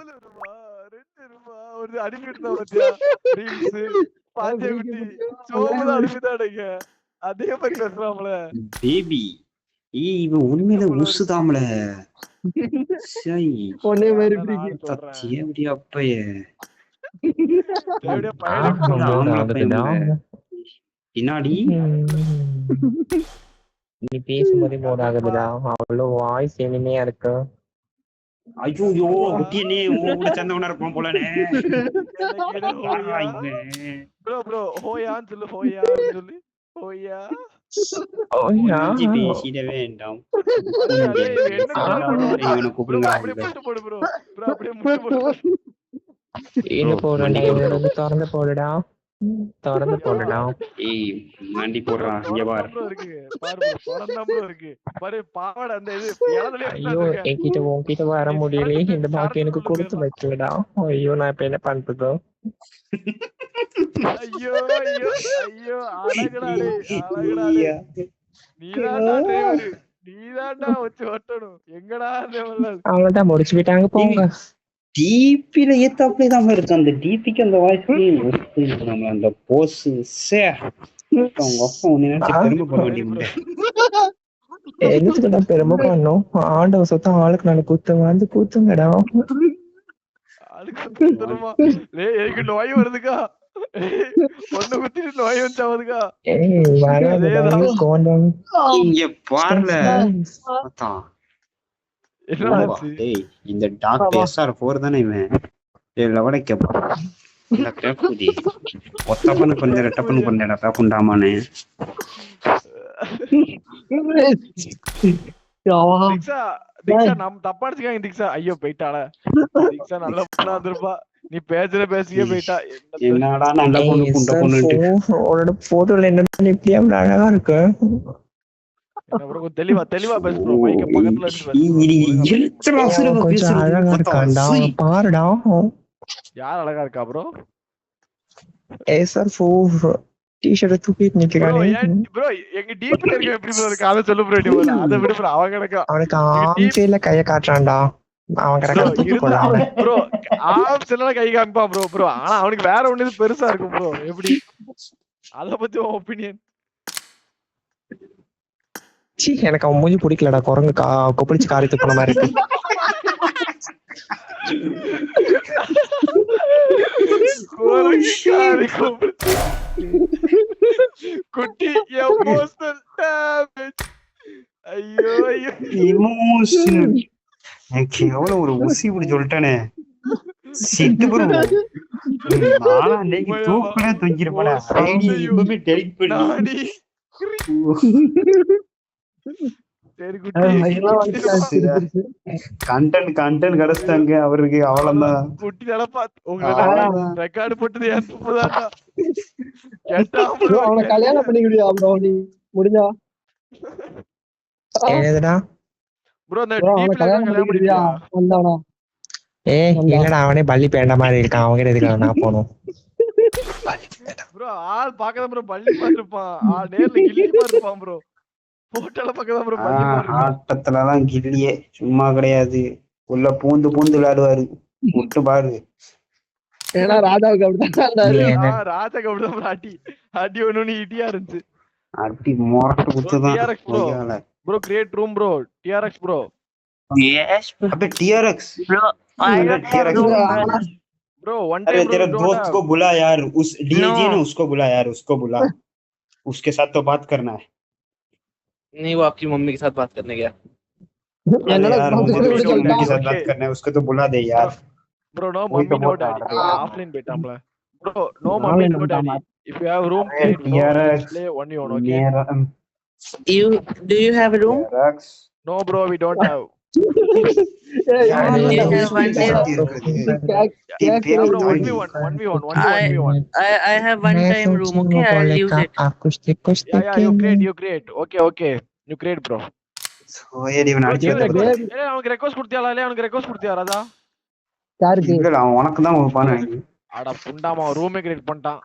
ரூபா, ரூபா ஒரு அனுப்பிட்டு பாத்தியா ரீல்ஸ் பாஞ்சே குட்டி சோமுதான் அனுப்பிட்டானுங்க. அதே மாதிரி பேசுறாங்கள பேபி. இவன் உண்மையில உசுதாமல. ஒன்னே மாதிரி அப்பயே பின்னாடி நீ பேசும்போதே போர் ஆகுதுடா. அவ்வளவு வாய்ஸ் இனிமையா இருக்கு. ஐயோ குட்டியனே உங்க சந்தவனா இருப்பான் போலனே. ப்ரோ ப்ரோ ஹோயான்னு சொல்லு. ஹோயா சொல்லு. ஹோயா பேசிட வேண்டாம். இவனை கூப்பிடுங்க. அப்படியே முட்டு போடு ப்ரோ. ப்ரோ அப்படியே முட்டு போடு. என்ன போடுறா? திறந்து போடுடா. திறந்து போடுடா. ஏய் மாண்டி போடுறான். இங்க பாரு. இருக்கு பாரு ப்ரோ. திறந்தா ப்ரோ இருக்கு. பாரு பாவாடை அந்த இது இளதுலயே ஐயோ உன்கிட்ட வர முடியல. இந்த பாக்கி எனக்கு கொடுத்து வைக்கலடா. ஐயோ நான் இப்ப என்ன பண்றது? ஐயோ ஐயோ ஐயோ அழகடா நீதான்டா வச்சு ஓட்டணும். எங்கடா அவ்வளவுதான் முடிச்சு விட்டாங்க போங்க. டிபில ஏத்தாப்தான் இருக்கு. அந்த டிபிக்கு அந்த வாய்ஸ் நம்ம அந்த போஸ் பெருமை போட வேண்டிய என்னத்துக்குடா பெருமை பண்ணும்? ஆண்டவ சொத்தம் ஆளுக்கு நாலு கூத்துங்க வந்து கூத்துங்கடா. எனக்கு நோய் வருதுக்கா. பொண்ணு குத்திட்டு நோய் வச்சாவதுக்கா. இங்க பாருல இந்த டாக்டர் SR4 தானே இவன். ஒத்தப்பனு கொஞ்சம் ரெட்டப்பனு கொஞ்சம் பேப்புண்டாமானே. நம்ம தப்பா அடிச்சுக்காங்க திக்ஷா. ஐயோ போயிட்டாள திக்ஷா. நல்ல பொண்ணா இருந்திருப்பா. நீ பேசியே போயிட்டா. என்னடா நல்ல பொண்ணு புண்ட பொண்ணு போட்டோல என்ன இப்படியா அழகா இருக்கு. தெளிவா பேசுறோம். மைக்க பக்கத்துல அழகா இருக்காண்டா பாருடா. யார் அழகா இருக்கா ப்ரோ? SR4 டி-ஷர்ட் தூக்கிட்டு நிக்கிறானே ப்ரோ. எங்க டிபில இருக்க எப்படி ப்ரோ இருக்கு? அத சொல்லு ப்ரோ. அத விடு ப்ரோ. அவங்க கணக்கா அவனுக்கு ஆம்சேல கைய காட்டுறான்டா. அவன் கணக்கா தூக்கி போடுறான் ப்ரோ. ஆம்சேல கை காமிப்பான் ப்ரோ. ப்ரோ ஆனா அவனுக்கு வேற ஒண்ணு பெருசா இருக்கும் ப்ரோ. எப்படி அத பத்தி உன் ஒபினியன்? எனக்கு அவன் மூஞ்சி பிடிக்கலடா. குரங்கு கொப்பளிச்சு காரி துப்புன மாதிரி இருக்கு. குட்டி எமோஷனல் டேமேஜ். ஐயோ எமோஷனல். எனக்கு எவ்வளவு ஒரு உசி இப்படி சொல்லிட்டானே. சிட்டு ப்ரோ நானா இன்னைக்கு தூக்குல தொங்கிருப்படா. ஐடி எப்பவுமே டெலிட் பண்ணி கண்டென்ட் கிடைச்சிட்டாங்க அவருக்கு. அவ்வளவுதான் குட்டி நிலப்பா. உங்களை ரெக்கார்டு போட்டது ஏன் தப்புதான்டா. அவனை கல்யாணம் பண்ணிக்கிறியா ப்ரோ? நீ முடிஞ்சா ஏதுடா ப்ரோ? அந்த டிபில கல்யாணம் பண்ணிக்கிறியா? வந்தானா? இல்லடா அவனே பள்ளி பேண்ட மாதிரி இருக்கான். அவங்க எதுக்கு நான் போகணும் ப்ரோ? ஆள் பாக்கதான் ப்ரோ பள்ளி மாதிரி இருப்பான். நேர்ல கில்லி மாதிரி இருப்பான் ப்ரோ. போட்டோல பாக்கதான் ப்ரோ பள்ளி மாதிரி இருப்பான். ஆட்டத்துலதான் கில்லியே சும்மா கிடையாது. உள்ள பூந்து விளையாடுவாரு. முட்டு பாரு. ஏன்னா ராஜாவுக்கு அப்படிதான். ராஜாக்கு அப்படிதான் அடி ஒண்ணு இடியா இருந்துச்சு. அடி மொரட்டு குத்துதான் bro. Create room bro. TRX bro. Yes अबे TRX bro bro one time तेरा दोस्त को बुला यार. उस DAG ने उसको बुला यार. उसको बुला. उसके साथ तो बात करना है. नहीं वो आपकी मम्मी के साथ बात करने गया. यार मम्मी के साथ बात करना है. उसको तो बुला दे यार. Bro no mummy no daddy. Offline बेटा हमला. Bro no mummy no daddy. If you have room play only on. Okay. Do you have a room? No bro, we don't have. I have one time room. Okay, I'll use it. Yeah, you create. Okay. You create bro. So even அவனுக்கு request கொடுத்தியால? அவனுக்கு request கொடுத்தியா ராஜா? யாருக்கு? இல்ல அவன் உனக்கு தான் கொடுப்பானே. அட புண்டாமா ரூமே கிரியேட் பண்ணிட்டான்.